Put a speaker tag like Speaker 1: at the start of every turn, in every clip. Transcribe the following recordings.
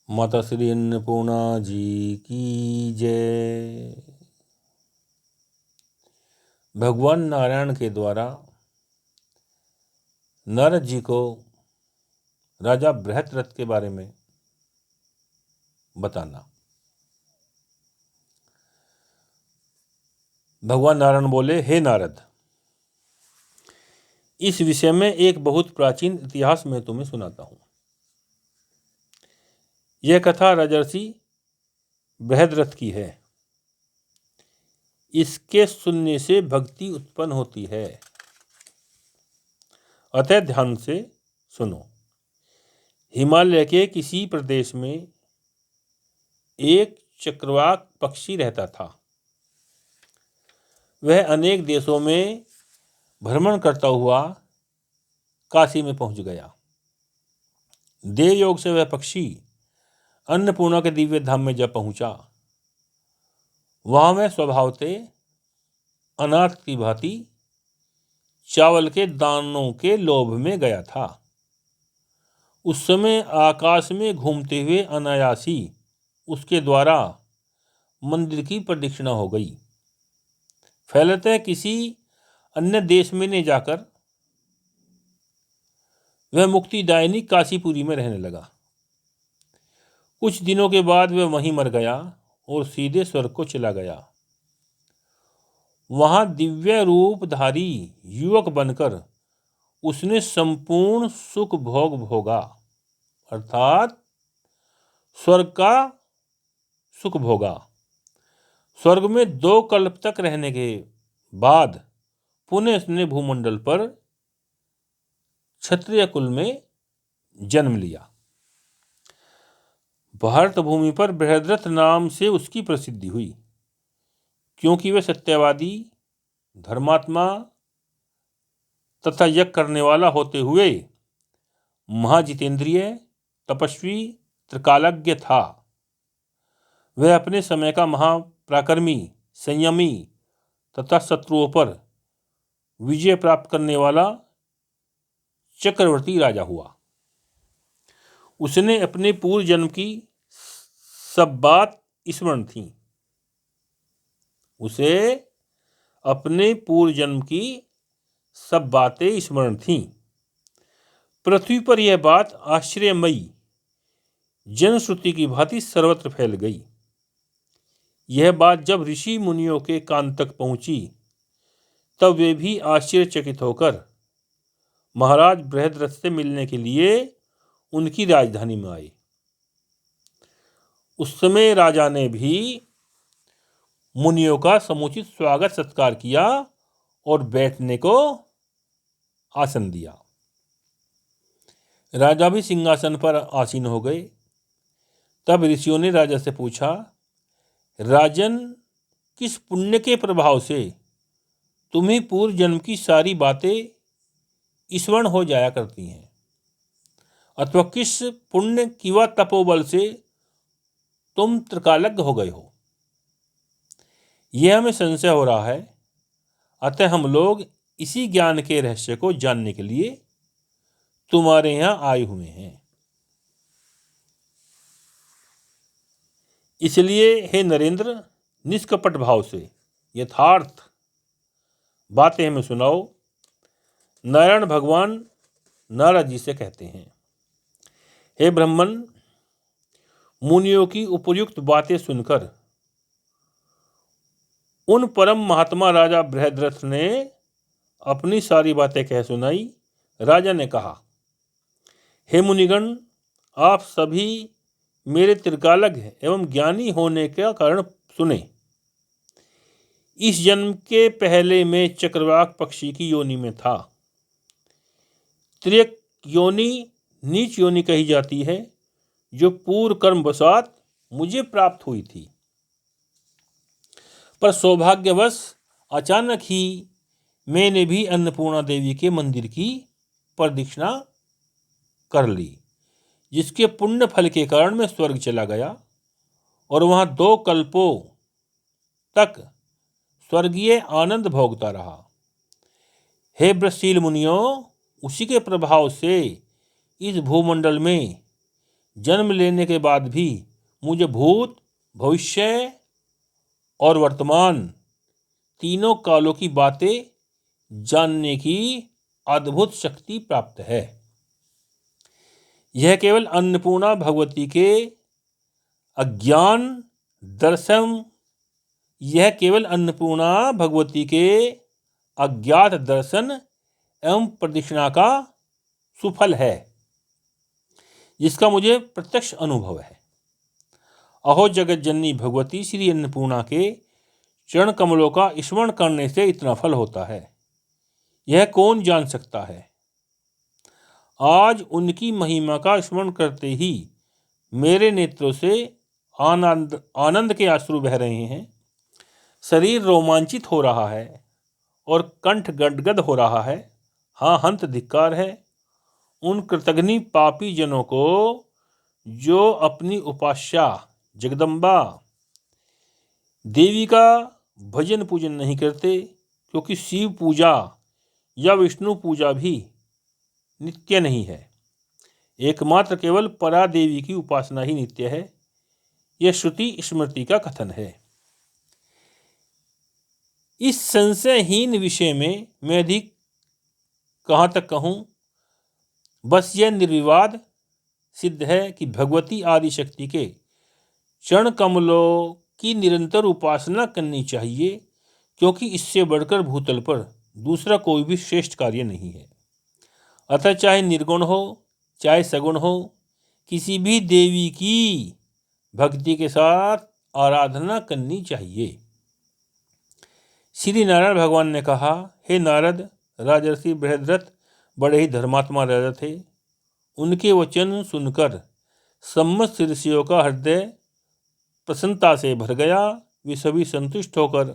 Speaker 1: माता श्री अन्नपूर्णा जी की जय। भगवान नारायण के द्वारा नारद जी को राजा बृहद्रथ के बारे में बताना। भगवान नारायण बोले, हे नारद, इस विषय में एक बहुत प्राचीन इतिहास मैं तुम्हें सुनाता हूं। यह कथा राजर्षि बृहद्रथ की है। इसके सुनने से भक्ति उत्पन्न होती है, अतः ध्यान से सुनो। हिमालय के किसी प्रदेश में एक चक्रवाक पक्षी रहता था। वह अनेक देशों में भ्रमण करता हुआ काशी में पहुंच गया। देव योग से वह पक्षी अन्नपूर्णा के दिव्य धाम में जब पहुंचा, वहां वह स्वभावते अनाथ की भांति चावल के दानों के लोभ में गया था। उस समय आकाश में घूमते हुए अनायासी उसके द्वारा मंदिर की प्रदक्षिणा हो गई। फैलते किसी अन्य देश में ले जाकर वह मुक्तिदायिनी काशीपुरी में रहने लगा। कुछ दिनों के बाद वह वहीं मर गया और सीधे स्वर्ग को चला गया। वहां दिव्य रूपधारी युवक बनकर उसने संपूर्ण सुख भोग भोगा, अर्थात स्वर्ग का सुख भोगा। स्वर्ग में 2 कल्प तक रहने के बाद पुनः उसने भूमंडल पर क्षत्रिय कुल में जन्म लिया। भारत भूमि पर बृहद्रथ नाम से उसकी प्रसिद्धि हुई, क्योंकि वह सत्यवादी, धर्मात्मा तथा यज्ञ करने वाला होते हुए महाजितेंद्रिय, तपस्वी, त्रिकालज्ञ था। वह अपने समय का महापराक्रमी, संयमी तथा शत्रुओं पर विजय प्राप्त करने वाला चक्रवर्ती राजा हुआ। उसने अपने पूर्व जन्म की सब बात स्मरण थी। उसे अपने पूर्व जन्म की सब बातें स्मरण थीं। पृथ्वी पर यह बात आश्चर्यमयी जनश्रुति की भांति सर्वत्र फैल गई। यह बात जब ऋषि मुनियों के कान तक पहुंची, तब वे भी आश्चर्यचकित होकर महाराज बृहद्रथ से मिलने के लिए उनकी राजधानी में आए। उस समय राजा ने भी मुनियों का समुचित स्वागत सत्कार किया और बैठने को आसन दिया। राजा भी सिंहासन पर आसीन हो गए। तब ऋषियों ने राजा से पूछा, राजन, किस पुण्य के प्रभाव से तुम्हें पूर्व जन्म की सारी बातें स्मरण हो जाया करती हैं, अथवा किस पुण्य की व तपोबल से तुम त्रिकालज्ञ हो गए हो? यह हमें संशय हो रहा है, अतः हम लोग इसी ज्ञान के रहस्य को जानने के लिए तुम्हारे यहां आए हुए हैं। इसलिए हे नरेंद्र, निष्कपट भाव से यथार्थ बातें हमें सुनाओ। नारायण भगवान नारद जी से कहते हैं, हे ब्राह्मण, मुनियों की उपयुक्त बातें सुनकर उन परम महात्मा राजा बृहद्रथ ने अपनी सारी बातें कह सुनाई। राजा ने कहा, हे मुनिगण, आप सभी मेरे त्रिकालज्ञ एवं ज्ञानी होने का कारण सुने। इस जन्म के पहले मैं चक्रवाक पक्षी की योनि में था। त्रियक योनि नीच योनि कही जाती है, जो पूर्व कर्म वशात मुझे प्राप्त हुई थी। पर सौभाग्यवश अचानक ही मैंने भी अन्नपूर्णा देवी के मंदिर की प्रदक्षिणा कर ली, जिसके पुण्य फल के कारण मैं स्वर्ग चला गया और वहां 2 कल्पों तक स्वर्गीय आनंद भोगता रहा। हे वृषशील मुनियों, उसी के प्रभाव से इस भूमंडल में जन्म लेने के बाद भी मुझे भूत, भविष्य और वर्तमान तीनों कालों की बातें जानने की अद्भुत शक्ति प्राप्त है। यह केवल अन्नपूर्णा भगवती के अज्ञान दर्शन यह केवल अन्नपूर्णा भगवती के अज्ञात दर्शन एवं प्रदक्षिणा का सुफल है, जिसका मुझे प्रत्यक्ष अनुभव है। अहो जगत जननी भगवती श्री अन्नपूर्णा के चरण कमलों का स्मरण करने से इतना फल होता है, यह कौन जान सकता है। आज उनकी महिमा का स्मरण करते ही मेरे नेत्रों से आनंद के अश्रु बह रहे हैं, शरीर रोमांचित हो रहा है और कंठ गदगद हो रहा है। हाँ, हंत धिक्कार है उन कृतघ्नि पापी जनों को जो अपनी उपास्या जगदम्बा देवी का भजन पूजन नहीं करते, क्योंकि शिव पूजा या विष्णु पूजा भी नित्य नहीं है। एकमात्र केवल परा देवी की उपासना ही नित्य है। यह श्रुति स्मृति का कथन है। इस संशयहीन विषय में मैं अधिक कहाँ तक कहूँ, बस यह निर्विवाद सिद्ध है कि भगवती आदि शक्ति के चरण कमलों की निरंतर उपासना करनी चाहिए, क्योंकि इससे बढ़कर भूतल पर दूसरा कोई भी श्रेष्ठ कार्य नहीं है। अतः चाहे निर्गुण हो चाहे सगुण हो, किसी भी देवी की भक्ति के साथ आराधना करनी चाहिए। श्री नारायण भगवान ने कहा, हे नारद, राजर्षि बृहद्रथ बड़े ही धर्मात्मा राजा थे। उनके वचन सुनकर समस्त ऋषियों का हृदय प्रसन्नता से भर गया। वे सभी संतुष्ट होकर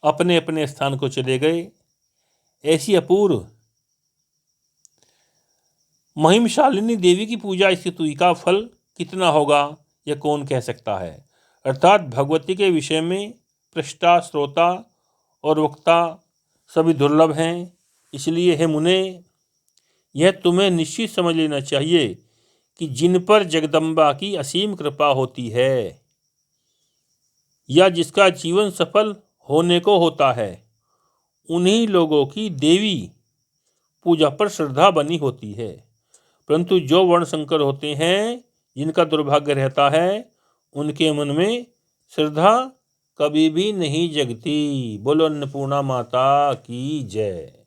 Speaker 1: अपने अपने स्थान को चले गए। ऐसी अपूर्व महिमशालिनी देवी की पूजा स्तुति का फल कितना होगा, यह कौन कह सकता है। अर्थात भगवती के विषय में पृष्ठा, श्रोता और वक्ता सभी दुर्लभ हैं। इसलिए हे मुने, यह तुम्हें निश्चित समझ लेना चाहिए कि जिन पर जगदम्बा की असीम कृपा होती है या जिसका जीवन सफल होने को होता है, उन्हीं लोगों की देवी पूजा पर श्रद्धा बनी होती है। परंतु जो वर्णशंकर होते हैं, जिनका दुर्भाग्य रहता है, उनके मन में श्रद्धा कभी भी नहीं जगती। बोलो अन्नपूर्णा माता की जय।